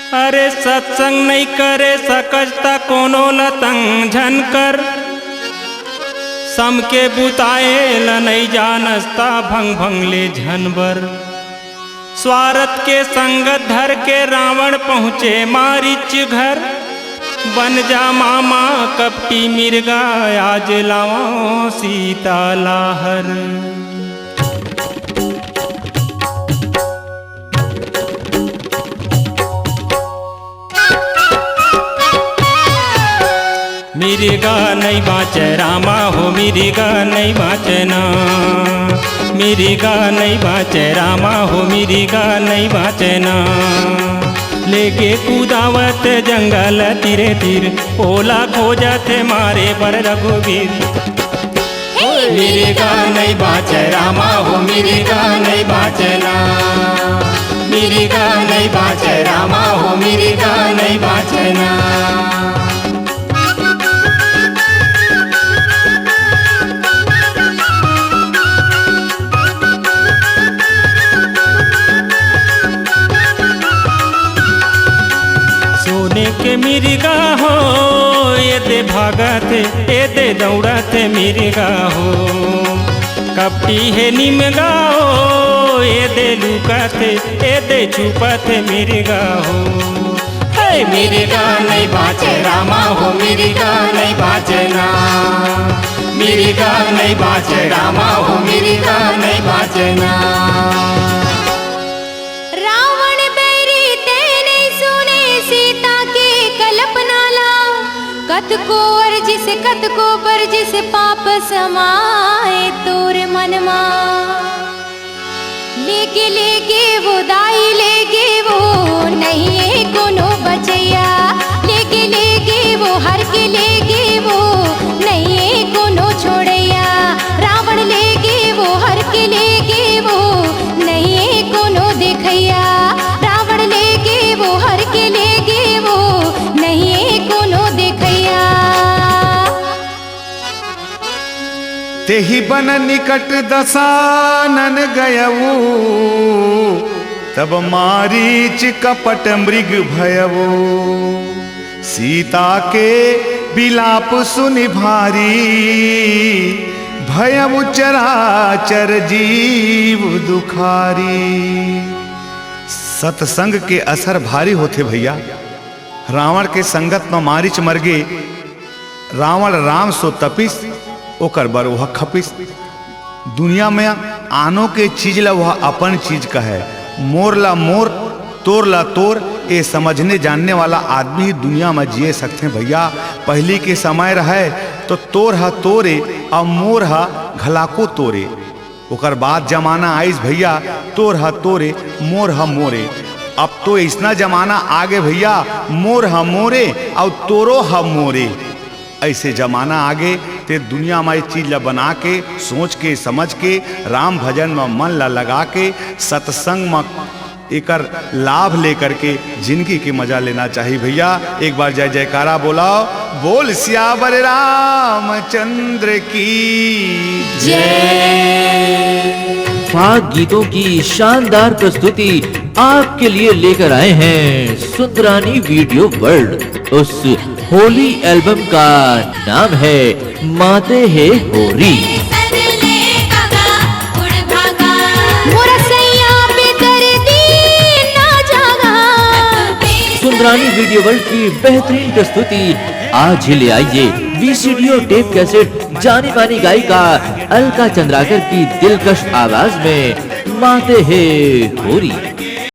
अरे सत्संग नहीं करे सकजता कोनो लतंग झनकर, समके बुताए ल नहीं जानस्ता भंग भंग ले झनबर। स्वार्थ के संगत धर के रावण पहुँचे मारीच घर, बन जा मामा कपटी मिर्गा आज लाओ सीता लाहर। मिर्गा नहीं बाँचे रामा हो मिर्गा नहीं बाँचना, मिर्गा नहीं बाँचे रामा हो मिर्गा नहीं बाँचना। लेके कूदावत जंगल तीरे तीर, ओला खोजत मारे पर रघुवीर। मिर्गा नहीं बाँचे रामा हो मिर्गा नहीं बाँचना, मिर्गा नहीं बाँचे रामा हो मिर्गा नहीं बाँचना। के मिर्गा हो ये दे भागत ये दे दौड़त मिर्गा हो, कपटी है निमगा हो ये दे लुकत ये दे छुपत मिर्गा हो। हे मिर्गा नहीं बाँचे रामा हो मिर्गा नहीं बाँचना, मिर्गा नहीं बाँचे रामा हो मिर्गा नहीं बाँचना। कत को अर्ज से कत को बर्ज से पाप समाए तोर मन मा। लेके लेके वो दाई लेके वो नहीं है कोनो बचैया, लेके लेके वो हर के लेके वो नहीं है कोनो छोड़ैया। रावण लेके वो हर के लेके वो नहीं है कोनो देखैया, रावण लेके वो हर के लेके वो नहीं है कोनो देखैया। तेहि बन निकट दसानन गयऊ, तब मारीच कपट मृग भयऊ। सीता के विलाप सुनि भारी, भयऊ चराचर जीव दुखारी। सत्संग के असर भारी होते भैया। रावण के संगत में मारीच मर गे, रावण राम सो तपिस ओकर बर वह खपिस। दुनिया में आनो के चीज ला वह अपन चीज का है, मोर ला मोर तोर ला तोर, ये समझने जानने वाला आदमी ही दुनिया में जिए सकते हैं भैया। पहले के समय रहे तो तोर हा तोरे और मोर हा घलाको तोरे, ओकर बाद जमाना आइस भैया तोर हा तोरे मोर हा मोरे। अब तो इतना जमाना आगे भैया मोर हा मोरे और तोरो हा मोरे। ऐसे जमाना आगे ते दुनिया में चीज ला बना के सोच के समझ के राम भजन में मन ला लगा के सत्संग में एकर लाभ लेकर के जिंदगी की मजा लेना चाहिए भैया। एक बार जय जयकारा बोलाओ, बोल सियावर रामचंद्र की जय। फाग गीतों की शानदार प्रस्तुति आपके लिए लेकर आए हैं सुंदरानी वीडियो वर्ल्ड। उस होली एल्बम का नाम है माते है होरी। सुंदरानी वीडियो वर्ल्ड की बेहतरीन प्रस्तुति आज ही ले आइए वीसीडी और टेप कैसेट जानी मानी गायिका अलका चंद्राकर की दिलकश आवाज में माते है होरी।